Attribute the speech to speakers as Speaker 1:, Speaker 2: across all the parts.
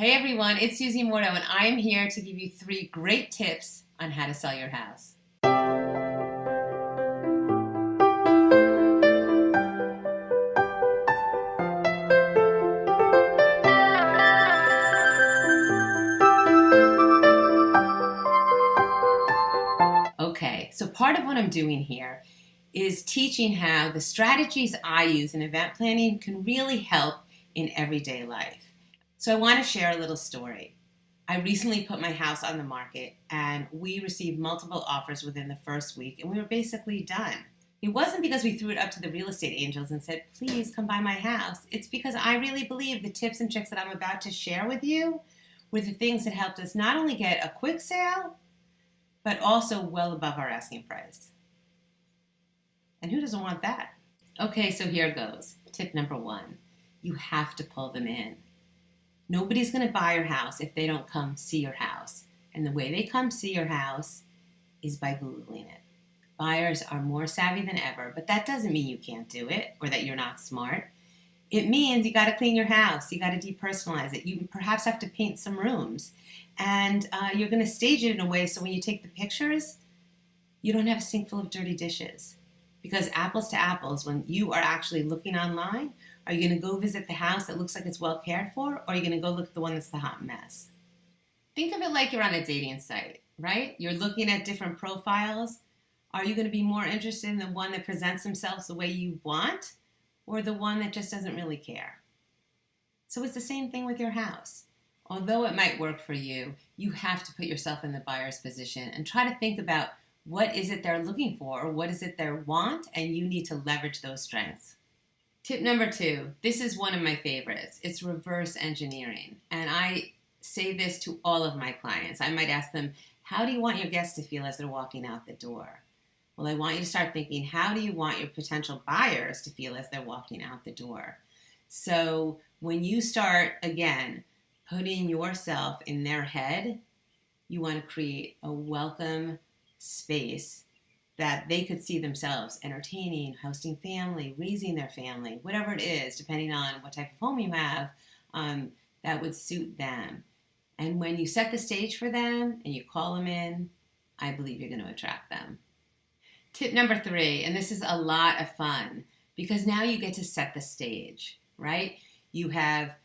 Speaker 1: Hey everyone, it's Susie Mordoh and I am here to give you 3 great tips on how to sell your house. Okay, so part of what I'm doing here is teaching how the strategies I use in event planning can really help in everyday life. So I want to share a little story. I recently put my house on the market and we received multiple offers within the first week and we were basically done. It wasn't because we threw it up to the real estate angels and said, please come buy my house. It's because I really believe the tips and tricks that I'm about to share with you were the things that helped us not only get a quick sale, but also well above our asking price. And who doesn't want that? Okay, so here goes. Tip number 1, you have to pull them in. Nobody's going to buy your house if they don't come see your house. And the way they come see your house is by Googling it. Buyers are more savvy than ever, but that doesn't mean you can't do it or that you're not smart. It means you got to clean your house. You got to depersonalize it. You perhaps have to paint some rooms. And you're going to stage it in a way so when you take the pictures, you don't have a sink full of dirty dishes. Because apples to apples, when you are actually looking online, are you going to go visit the house that looks like it's well cared for, or are you going to go look at the one that's the hot mess? Think of it like you're on a dating site, right? You're looking at different profiles. Are you going to be more interested in the one that presents themselves the way you want, or the one that just doesn't really care? So it's the same thing with your house. Although it might work for you, you have to put yourself in the buyer's position and try to think about what is it they're looking for, or what is it they want, and you need to leverage those strengths. Tip number 2, this is one of my favorites. It's reverse engineering. And I say this to all of my clients. I might ask them, how do you want your guests to feel as they're walking out the door? Well, I want you to start thinking, how do you want your potential buyers to feel as they're walking out the door? So when you start, again, putting yourself in their head, you want to create a welcome space that they could see themselves entertaining, hosting family, raising their family, whatever it is, depending on what type of home you have, that would suit them. And when you set the stage for them and you call them in, I believe you're going to attract them. Tip number 3, and this is a lot of fun because now you get to set the stage, right? You have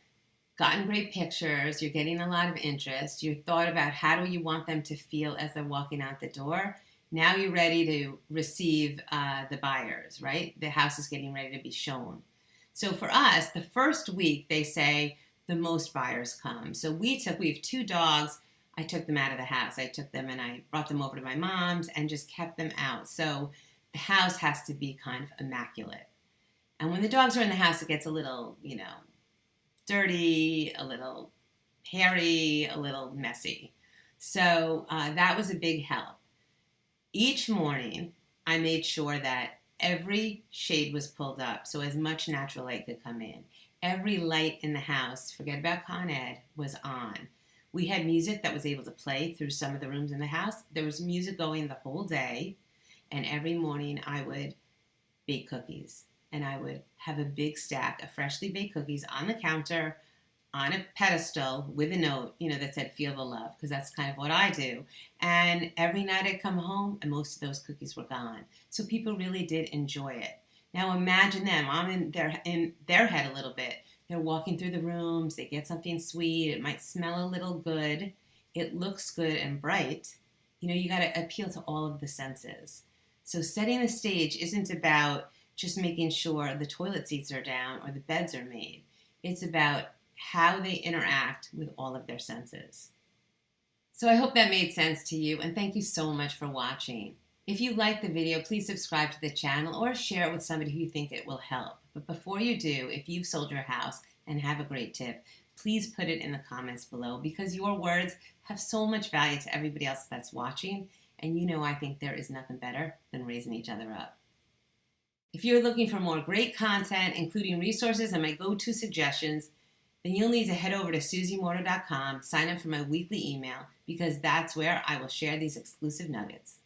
Speaker 1: gotten great pictures, you're getting a lot of interest, you thought about how do you want them to feel as they're walking out the door. Now you're ready to receive the buyers, right? The house is getting ready to be shown. So for us, the first week, they say the most buyers come. So we have 2 dogs. I took them out of the house. I took them and I brought them over to my mom's and just kept them out. So the house has to be kind of immaculate. And when the dogs are in the house, it gets a little, dirty, a little hairy, a little messy. So that was a big help. Each morning, I made sure that every shade was pulled up so as much natural light could come in. Every light in the house, forget about Con Ed, was on. We had music that was able to play through some of the rooms in the house. There was music going the whole day, and every morning I would bake cookies. And I would have a big stack of freshly baked cookies on the counter, on a pedestal with a note, that said, feel the love, because that's kind of what I do. And every night I'd come home and most of those cookies were gone. So people really did enjoy it. Now imagine them, I'm in their head a little bit. They're walking through the rooms, they get something sweet, it might smell a little good, it looks good and bright. You got to appeal to all of the senses. So setting the stage isn't about just making sure the toilet seats are down or the beds are made. It's about how they interact with all of their senses. So I hope that made sense to you, and thank you so much for watching. If you liked the video, please subscribe to the channel or share it with somebody who you think it will help. But before you do, if you've sold your house and have a great tip, please put it in the comments below because your words have so much value to everybody else that's watching, and I think there is nothing better than raising each other up. If you're looking for more great content, including resources and my go-to suggestions, then you'll need to head over to susiemordoh.com, sign up for my weekly email, because that's where I will share these exclusive nuggets.